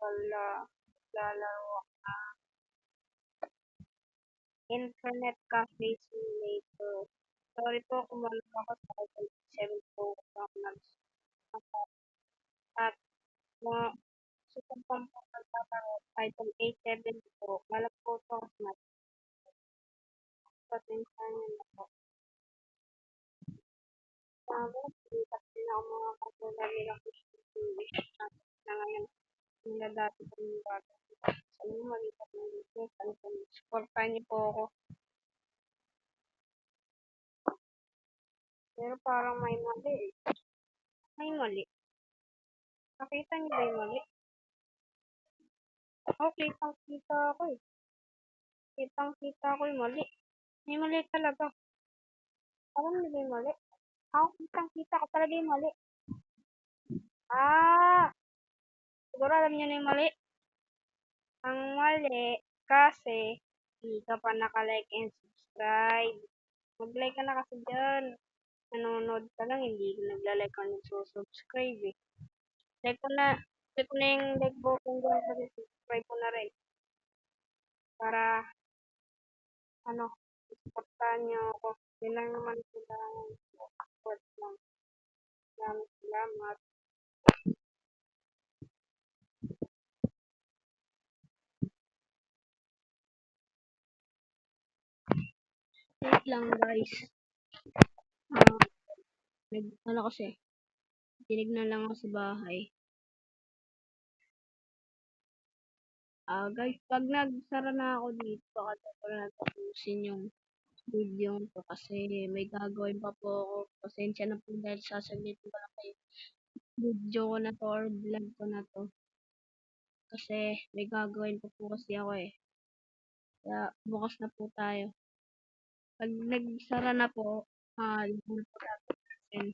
pala naglalaro Internet Cafe Simulator. Sorry po kung wala ako sa iPhone 7 Pro lang at mga susunod pang pagkakaro iPhone 8, 7 Pro. Malap po ito mas pasensya niyo na po. Lipat din ako mga katulad nila ko na ngayon nila dati po yung bata. Sa inyo, malipat ng video. Supportan niyo po ako. Pero parang may mali eh. May mali. Nakita niyo ba yung mali? Okay, kitang-kita ako eh. Kitang-kita ko yung mali. May mali talaga. Alam niyo ba yung mali? Ako kitang-kita ko talaga yung mali. Siguro alam niyo na yung mali. Ang mali kasi hindi ka pa naka-like and subscribe. Mag-like ka na kasi dyan. Nanonood ka lang, hindi nagla-like ka nagsusubscribe eh. Like ko na, click ko na yung like button dyan kasi subscribe ko na rin. Para, supportahan niyo ako. Yun lang naman sila support lang. Maraming salamat. Wait lang guys. Kasi, tinignan lang ako sa bahay. Guys, pag nagsara na ako dito, baka ko na tapusin yung video to kasi may gagawin pa po ako. Pasensya na po dahil sasaglit ko lang kayo. Video ko na to or vlog ko na to. Kasi may gagawin pa po kasi ako eh. Kaya bukas na po tayo. Pag nagsara na po, yun na po natin.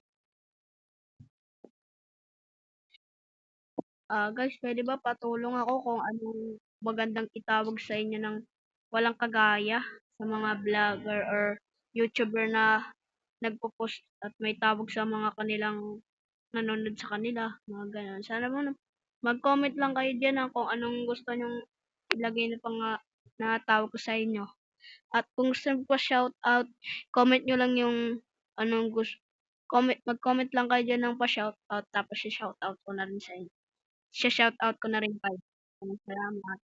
Guys, pwede ba patulong ako kung anong magandang itawag sa inyo ng walang kagaya sa mga vlogger or YouTuber na nagpo-post at may tawag sa mga kanilang nanonood sa kanila, mga ganun. Sana mo mag-comment lang kayo diyan kung anong gusto nyong ilagay na pang na tawag ko sa inyo. At kung gusto nyo pa shout out, comment nyo lang yung anong gusto. Mag-comment lang kayo diyan ng pa shout out tapos i-shout out ko na rin sa inyo. Shout out ko na rin kayo. Salamat.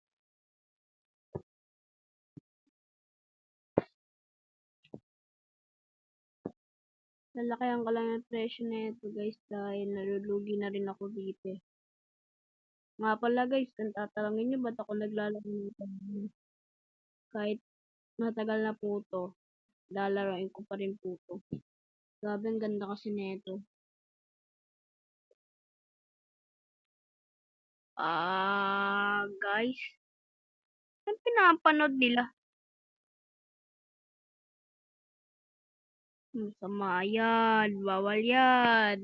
Lalakayan ko lang yung presyo na ito guys dahil nalulugi na rin ako dito eh. Nga pala guys, kung tatalangin nyo ba't ako naglalaro nito? Kahit matagal na po to, lalaroin ko pa rin po to. Grabe ang ganda kasi nito. Guys, ang pinapanood nila? Sama yan, bawal yan.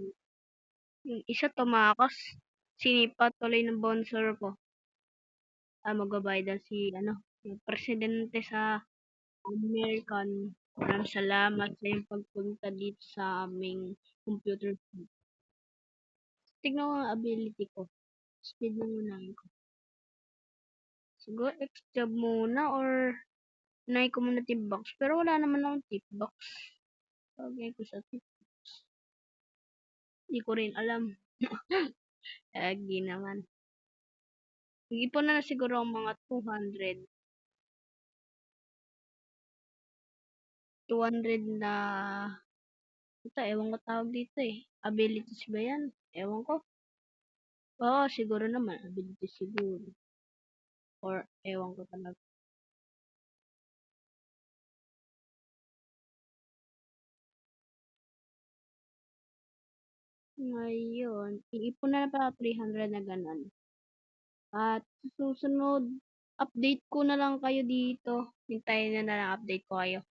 Yung isa tumakas, sinipat tuloy ng sponsor ko. Magbabayad si yung presidente sa American. Maraming salamat sa iyong pagpunta dito sa aming computer. Tignan ko ang ability ko. Speed na muna ko. Siguro X-job muna or nai ko muna tip box. Pero wala naman akong tip box. Lagay ko sa tip box. Hindi ko rin alam. Lagi naman. Ipon na siguro ang mga 200. 200 na ito, ewan ko tawag dito eh. Abilities ba yan? Ewan ko. Oo, siguro naman. Abilities siguro. Or ewan ko talaga. Ngayon, iipon na pa 300 na ganun. At susunod, update ko na lang kayo dito. Hintayin na lang update ko kayo.